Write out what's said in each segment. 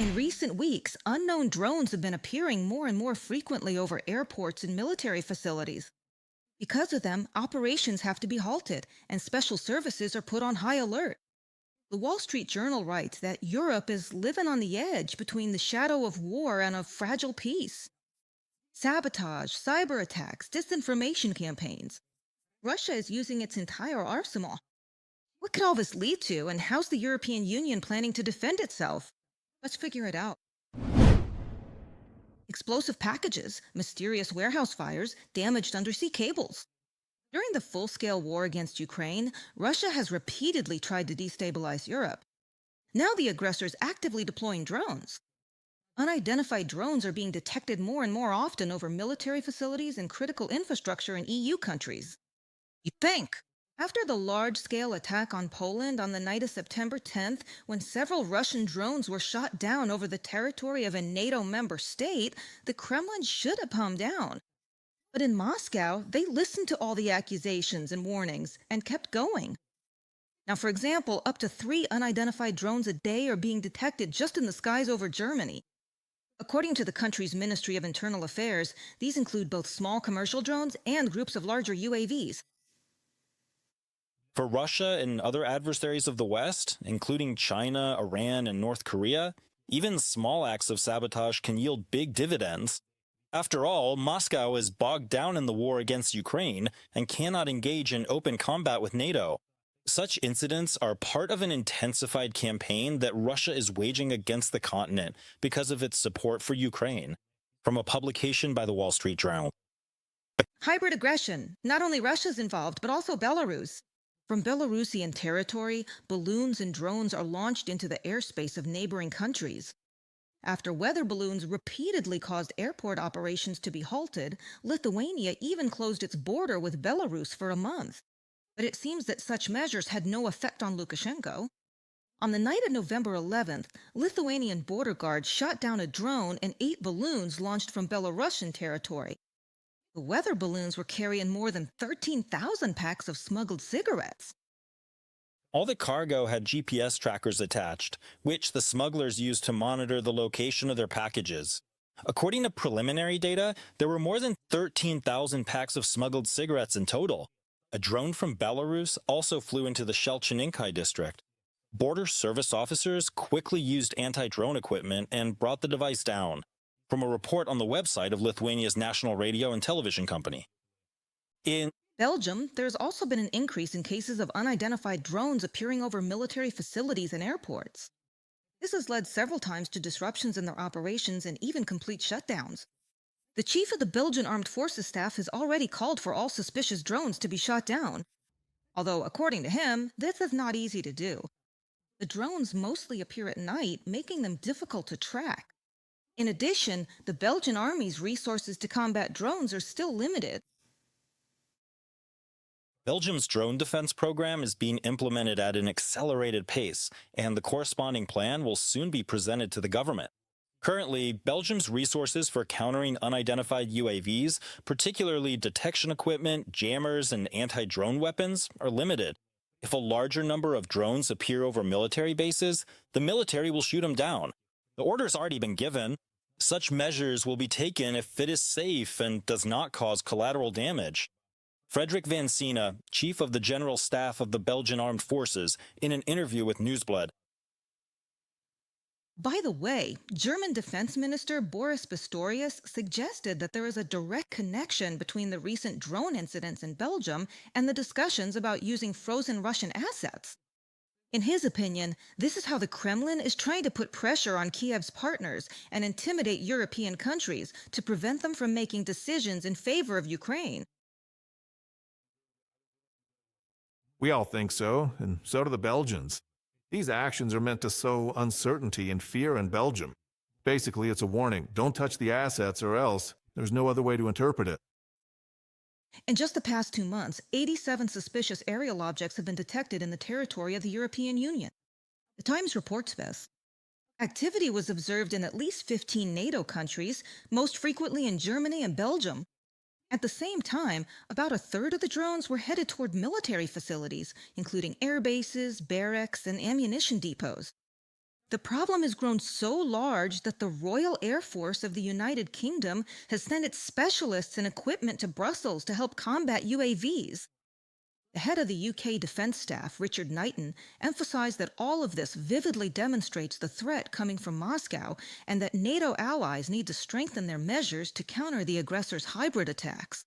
In recent weeks, unknown drones have been appearing more and more frequently over airports and military facilities. Because of them, operations have to be halted and special services are put on high alert. The Wall Street Journal writes that Europe is living on the edge between the shadow of war and a fragile peace. Sabotage, cyber attacks, disinformation campaigns. Russia is using its entire arsenal. What could all this lead to, and how's the European Union planning to defend itself? Let's figure it out. Explosive packages, mysterious warehouse fires, damaged undersea cables. During the full scale war against Ukraine, Russia has repeatedly tried to destabilize Europe. Now the aggressor is actively deploying drones. Unidentified drones are being detected more and more often over military facilities and critical infrastructure in EU countries. You think? After the large-scale attack on Poland on the night of September 10th, when several Russian drones were shot down over the territory of a NATO member state, the Kremlin should have calmed down. But in Moscow, they listened to all the accusations and warnings and kept going. Now, for example, up to 3 unidentified drones a day are being detected just in the skies over Germany. According to the country's Ministry of Internal Affairs, these include both small commercial drones and groups of larger UAVs. For Russia and other adversaries of the West, including China, Iran, and North Korea, even small acts of sabotage can yield big dividends. After all, Moscow is bogged down in the war against Ukraine and cannot engage in open combat with NATO. Such incidents are part of an intensified campaign that Russia is waging against the continent because of its support for Ukraine. From a publication by the Wall Street Journal. Hybrid aggression. Not only Russia's involved, but also Belarus. From Belarusian territory, balloons and drones are launched into the airspace of neighboring countries. After weather balloons repeatedly caused airport operations to be halted, Lithuania even closed its border with Belarus for a month. But it seems that such measures had no effect on Lukashenko. On the night of November 11th, Lithuanian border guards shot down a drone and 8 balloons launched from Belarusian territory. The weather balloons were carrying more than 13,000 packs of smuggled cigarettes. All the cargo had GPS trackers attached, which the smugglers used to monitor the location of their packages. According to preliminary data, there were more than 13,000 packs of smuggled cigarettes in total. A drone from Belarus also flew into the Shelcheninkai district. Border service officers quickly used anti-drone equipment and brought the device down. From a report on the website of Lithuania's national radio and television company. In Belgium, there's also been an increase in cases of unidentified drones appearing over military facilities and airports. This has led several times to disruptions in their operations and even complete shutdowns. The chief of the Belgian Armed Forces staff has already called for all suspicious drones to be shot down. Although, according to him, this is not easy to do. The drones mostly appear at night, making them difficult to track. In addition, the Belgian army's resources to combat drones are still limited. Belgium's drone defense program is being implemented at an accelerated pace, and the corresponding plan will soon be presented to the government. Currently, Belgium's resources for countering unidentified UAVs, particularly detection equipment, jammers, and anti-drone weapons, are limited. If a larger number of drones appear over military bases, the military will shoot them down. The order's already been given. Such measures will be taken if it is safe and does not cause collateral damage. Frederick Van Sina, chief of the General Staff of the Belgian Armed Forces, in an interview with Newsblad. By the way, German Defense Minister Boris Pistorius suggested that there is a direct connection between the recent drone incidents in Belgium and the discussions about using frozen Russian assets. In his opinion, this is how the Kremlin is trying to put pressure on Kiev's partners and intimidate European countries to prevent them from making decisions in favor of Ukraine. We all think so, and so do the Belgians. These actions are meant to sow uncertainty and fear in Belgium. Basically, it's a warning. Don't touch the assets or else. There's no other way to interpret it. In just the past 2 months, 87 suspicious aerial objects have been detected in the territory of the European Union. The Times reports this. Activity was observed in at least 15 NATO countries, most frequently in Germany and Belgium. At the same time, about a third of the drones were headed toward military facilities, including air bases, barracks, and ammunition depots. The problem has grown so large that the Royal Air Force of the United Kingdom has sent its specialists and equipment to Brussels to help combat UAVs. The head of the UK Defence Staff, Richard Knighton, emphasized that all of this vividly demonstrates the threat coming from Moscow and that NATO allies need to strengthen their measures to counter the aggressor's hybrid attacks.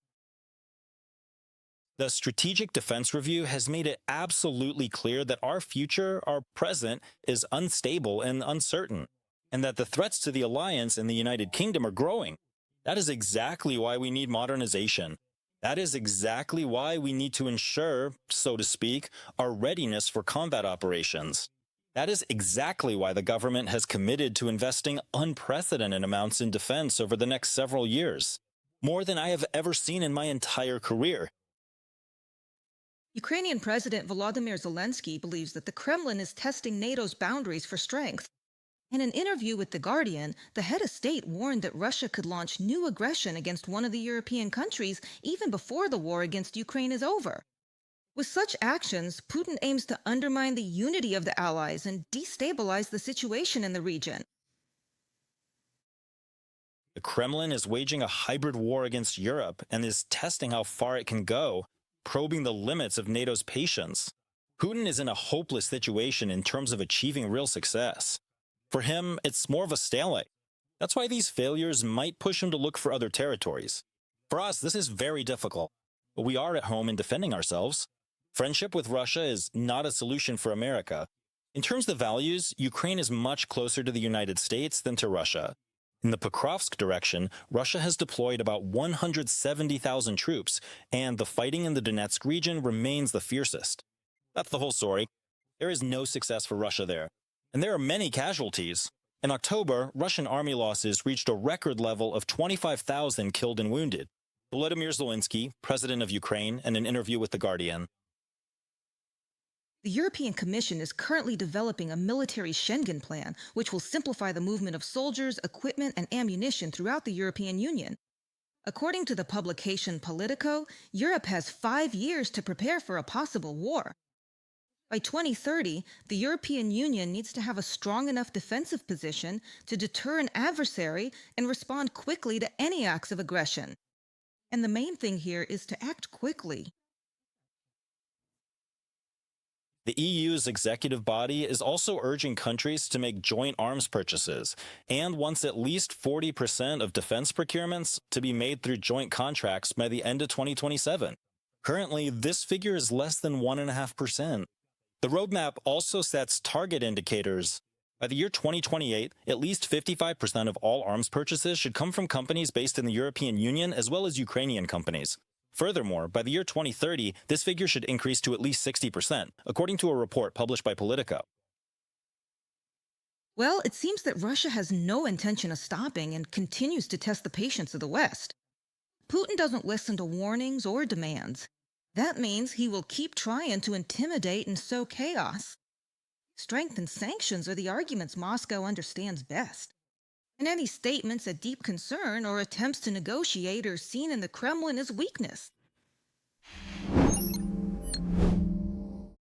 The Strategic Defense Review has made it absolutely clear that our future, our present, is unstable and uncertain, and that the threats to the alliance and the United Kingdom are growing. That is exactly why we need modernization. That is exactly why we need to ensure, so to speak, our readiness for combat operations. That is exactly why the government has committed to investing unprecedented amounts in defense over the next several years, more than I have ever seen in my entire career. Ukrainian President Volodymyr Zelensky believes that the Kremlin is testing NATO's boundaries for strength. In an interview with The Guardian, the head of state warned that Russia could launch new aggression against one of the European countries even before the war against Ukraine is over. With such actions, Putin aims to undermine the unity of the Allies and destabilize the situation in the region. The Kremlin is waging a hybrid war against Europe and is testing how far it can go, probing the limits of NATO's patience. Putin is in a hopeless situation in terms of achieving real success. For him, it's more of a stalemate. That's why these failures might push him to look for other territories. For us, this is very difficult, but we are at home in defending ourselves. Friendship with Russia is not a solution for America. In terms of values, Ukraine is much closer to the United States than to Russia. In the Pokrovsk direction, Russia has deployed about 170,000 troops, and the fighting in the Donetsk region remains the fiercest. That's the whole story. There is no success for Russia there, and there are many casualties. In October, Russian army losses reached a record level of 25,000 killed and wounded. Volodymyr Zelensky, president of Ukraine, in an interview with The Guardian. The European Commission is currently developing a military Schengen plan, which will simplify the movement of soldiers, equipment, and ammunition throughout the European Union. According to the publication Politico, Europe has 5 years to prepare for a possible war. By 2030, the European Union needs to have a strong enough defensive position to deter an adversary and respond quickly to any acts of aggression. And the main thing here is to act quickly. The EU's executive body is also urging countries to make joint arms purchases and wants at least 40% of defense procurements to be made through joint contracts by the end of 2027. Currently, this figure is less than 1.5%. The roadmap also sets target indicators. By the year 2028, at least 55% of all arms purchases should come from companies based in the European Union as well as Ukrainian companies. Furthermore, by the year 2030, this figure should increase to at least 60%, according to a report published by Politico. Well, it seems that Russia has no intention of stopping and continues to test the patience of the West. Putin doesn't listen to warnings or demands. That means he will keep trying to intimidate and sow chaos. Strength and sanctions are the arguments Moscow understands best. And any statements of deep concern or attempts to negotiate are seen in the Kremlin as weakness.